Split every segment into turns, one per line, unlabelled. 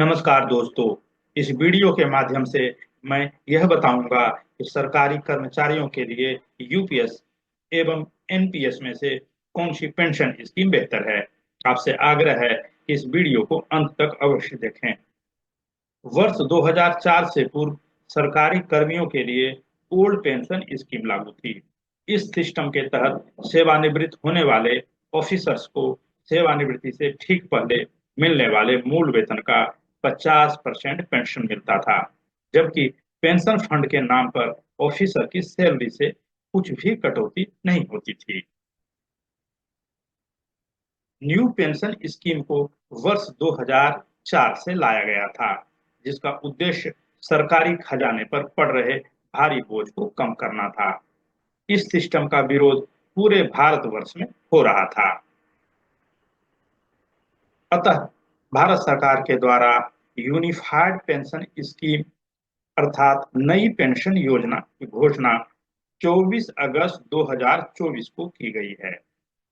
नमस्कार दोस्तों। इस वीडियो के माध्यम से मैं यह बताऊंगा कि सरकारी कर्मचारियों के लिए यूपीएस एवं एनपीएस में से कौन सी पेंशन स्कीम बेहतर है। आपसे आग्रह है कि इस वीडियो को अंत तक अवश्य देखें। वर्ष 2004 से पूर्व सरकारी कर्मियों के लिए ओल्ड पेंशन स्कीम लागू थी। इस सिस्टम के तहत सेवानिवृत्त होने वाले ऑफिसर्स को सेवानिवृत्ति से ठीक पहले मिलने वाले मूल वेतन का 50% पेंशन मिलता था, जबकि पेंशन फंड के नाम पर ऑफिसर की सैलरी से कुछ भी कटौती नहीं होती थी। न्यू पेंशन स्कीम को वर्ष 2004 से लाया गया था, जिसका उद्देश्य सरकारी खजाने पर पड़ रहे भारी बोझ को कम करना था। इस सिस्टम का विरोध पूरे भारतवर्ष में हो रहा था। अतः भारत सरकार के द्वारा यूनिफाइड पेंशन स्कीम अर्थात नई पेंशन योजना की घोषणा 24 अगस्त 2024 को की गई है,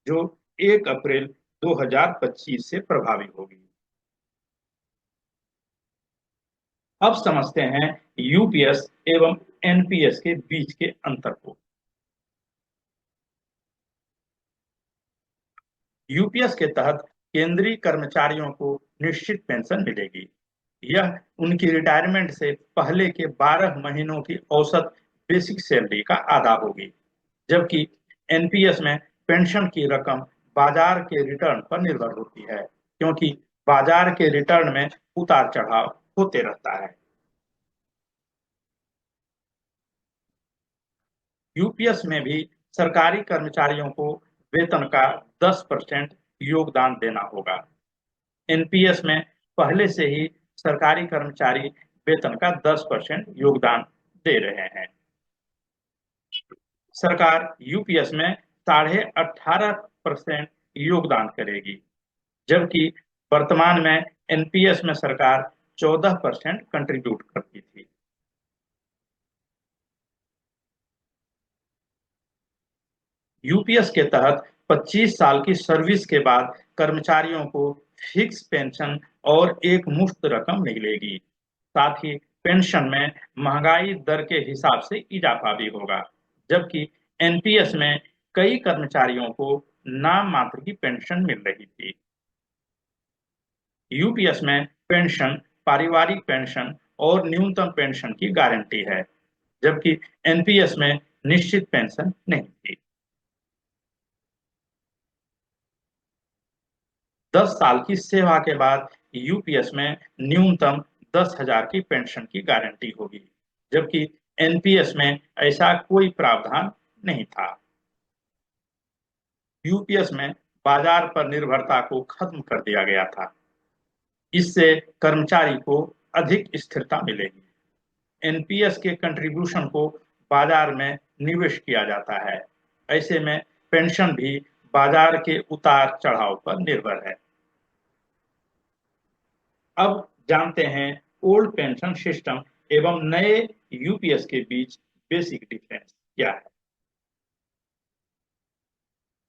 जो 1 अप्रैल 2025 से प्रभावी होगी। अब समझते हैं यूपीएस एवं एनपीएस के बीच के अंतर को। यूपीएस के तहत केंद्रीय कर्मचारियों को निश्चित पेंशन मिलेगी। यह उनकी रिटायरमेंट से पहले के 12 महीनों की औसत बेसिक सैलरी का आधा होगी, जबकि एनपीएस में पेंशन की रकम बाजार के रिटर्न पर निर्भर होती है, क्योंकि बाजार के रिटर्न में उतार चढ़ाव होते रहता है। यूपीएस में भी सरकारी कर्मचारियों को वेतन का 10% योगदान देना होगा। एनपीएस में पहले से ही सरकारी कर्मचारी वेतन का 10% योगदान दे रहे हैं। सरकार यूपीएस में 18.5% योगदान करेगी, जबकि वर्तमान में एनपीएस में सरकार 14% कंट्रीब्यूट करती थी। यूपीएस के तहत 25 साल की सर्विस के बाद कर्मचारियों को फिक्स पेंशन और एक मुफ्त रकम मिलेगी। साथ ही पेंशन में महंगाई दर के हिसाब से इजाफा भी होगा, जबकि एनपीएस में कई कर्मचारियों को नाम मात्र की पेंशन मिल रही थी। यूपीएस में पेंशन पारिवारिक पेंशन और न्यूनतम पेंशन की गारंटी है, जबकि एनपीएस में निश्चित पेंशन नहीं थी। 10 साल की सेवा के बाद यूपीएस में न्यूनतम 10,000 की पेंशन की गारंटी होगी, जबकि एनपीएस में ऐसा कोई प्रावधान नहीं था। यूपीएस में बाजार पर निर्भरता को खत्म कर दिया गया था। इससे कर्मचारी को अधिक स्थिरता मिलेगी। एनपीएस के कंट्रीब्यूशन को बाजार में निवेश किया जाता है। ऐसे में पेंशन भी बाजार के उतार चढ़ाव पर निर्भर है। अब जानते हैं ओल्ड पेंशन सिस्टम एवं नए यूपीएस के बीच बेसिक डिफरेंस क्या है।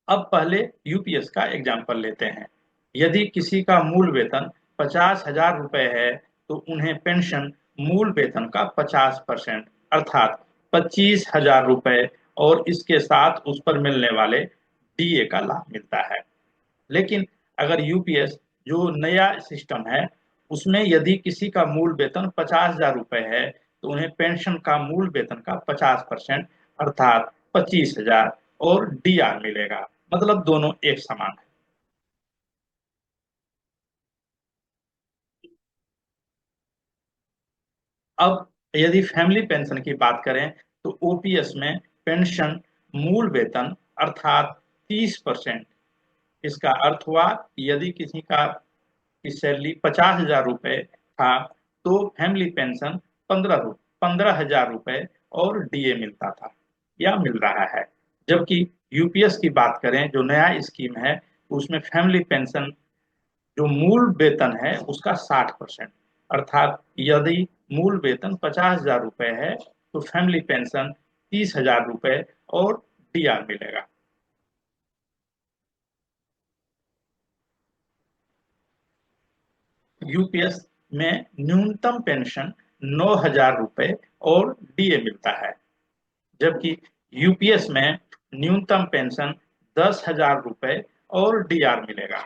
अब पहले यूपीएस का एग्जाम्पल लेते हैं। यदि किसी का मूल वेतन 50,000 रुपए है, तो उन्हें पेंशन मूल वेतन का 50% अर्थात 25,000 रुपए और इसके साथ उस पर मिलने वाले डीए का लाभ मिलता है। लेकिन अगर यूपीएस जो नया सिस्टम है, उसमें यदि किसी का मूल वेतन 50,000 रुपए है, तो उन्हें पेंशन का मूल वेतन का 50% अर्थात 25,000 और डीआर मिलेगा। मतलब दोनों एक समान है। अब यदि फैमिली पेंशन की बात करें, तो ओपीएस में पेंशन मूल वेतन अर्थात 30%। इसका अर्थ हुआ यदि किसी का की सैलरी 50,000 रुपए था, तो फैमिली पेंशन 15,000 रुपए और डीए मिलता था या मिल रहा है। जबकि यूपीएस की बात करें, जो नया स्कीम है, उसमें फैमिली पेंशन जो मूल वेतन है उसका 60%। अर्थात यदि मूल वेतन 50,000 रुपए है, तो फैमिली पेंशन 30,000 रुपए और डीआर मिलेगा। यूपीएस में न्यूनतम पेंशन 9,000 रुपए और डीए मिलता है, जबकि यूपीएस में न्यूनतम पेंशन 10,000 रुपए और डीआर मिलेगा।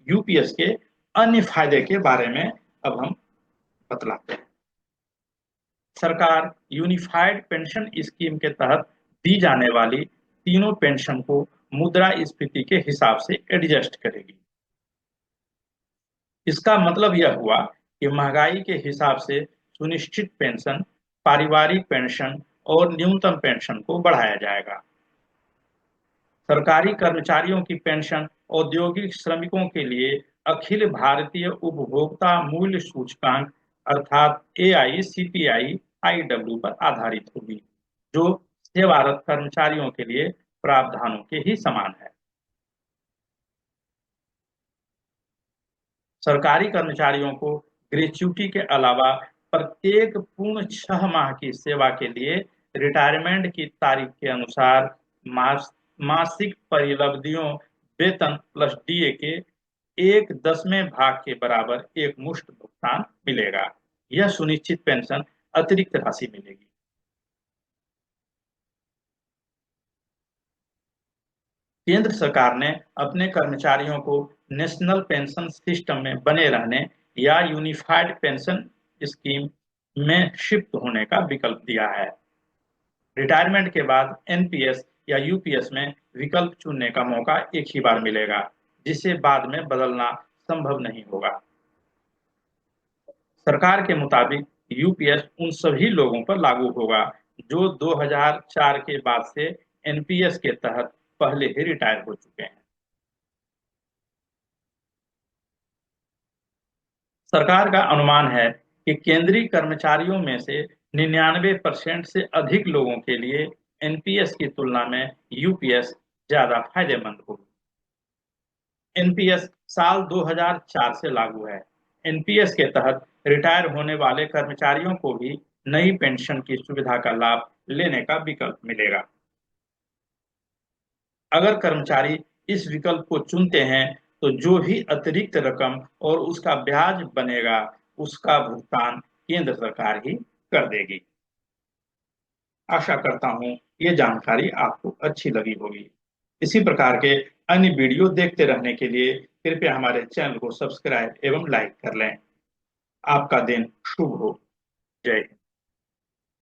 यूपीएस के अन्य फायदे के बारे में अब हम बतलाते हैं। सरकार यूनिफाइड पेंशन स्कीम के तहत दी जाने वाली तीनों पेंशन को मुद्रास्फीति के हिसाब से एडजस्ट करेगी। इसका मतलब यह हुआ कि महंगाई के हिसाब से सुनिश्चित पेंशन, पारिवारिक पेंशन और न्यूनतम पेंशन को बढ़ाया जाएगा। सरकारी कर्मचारियों की पेंशन औद्योगिक श्रमिकों के लिए अखिल भारतीय उपभोक्ता मूल्य सूचकांक अर्थात AICPI-IW पर आधारित होगी, जो सेवारत कर्मचारियों के लिए प्रावधानों के ही समान है। सरकारी कर्मचारियों को ग्रेच्युटी के अलावा प्रत्येक पूर्ण 6 माह की सेवा के लिए रिटायरमेंट की तारीख के अनुसार मासिक परिलब्धियों वेतन प्लस डीए के 1/10वें भाग के बराबर एक मुश्त भुगतान मिलेगा। यह सुनिश्चित पेंशन अतिरिक्त राशि मिलेगी। केंद्र सरकार ने अपने कर्मचारियों को नेशनल पेंशन सिस्टम में बने रहने या यूनिफाइड पेंशन स्कीम में शिफ्ट होने का विकल्प दिया है। रिटायरमेंट के बाद एनपीएस या यूपीएस में विकल्प चुनने का मौका एक ही बार मिलेगा, जिसे बाद में बदलना संभव नहीं होगा। सरकार के मुताबिक यूपीएस उन सभी लोगों पर लागू होगा जो 2004 के बाद से एनपीएस के तहत पहले ही रिटायर हो चुके हैं। सरकार का अनुमान है कि केंद्रीय कर्मचारियों में से 99% से अधिक लोगों के लिए एनपीएस की तुलना में यूपीएस ज्यादा फायदेमंद होगी। एनपीएस साल 2004 से लागू है। एनपीएस के तहत रिटायर होने वाले कर्मचारियों को भी नई पेंशन की सुविधा का लाभ लेने का विकल्प मिलेगा। अगर कर्मचारी इस विकल्प को चुनते हैं, तो जो भी अतिरिक्त रकम और उसका ब्याज बनेगा, उसका भुगतान केंद्र सरकार ही कर देगी। आशा करता हूँ ये जानकारी आपको अच्छी लगी होगी। इसी प्रकार के अन्य वीडियो देखते रहने के लिए कृपया हमारे चैनल को सब्सक्राइब एवं लाइक कर लें। आपका दिन शुभ हो। जय हिंद।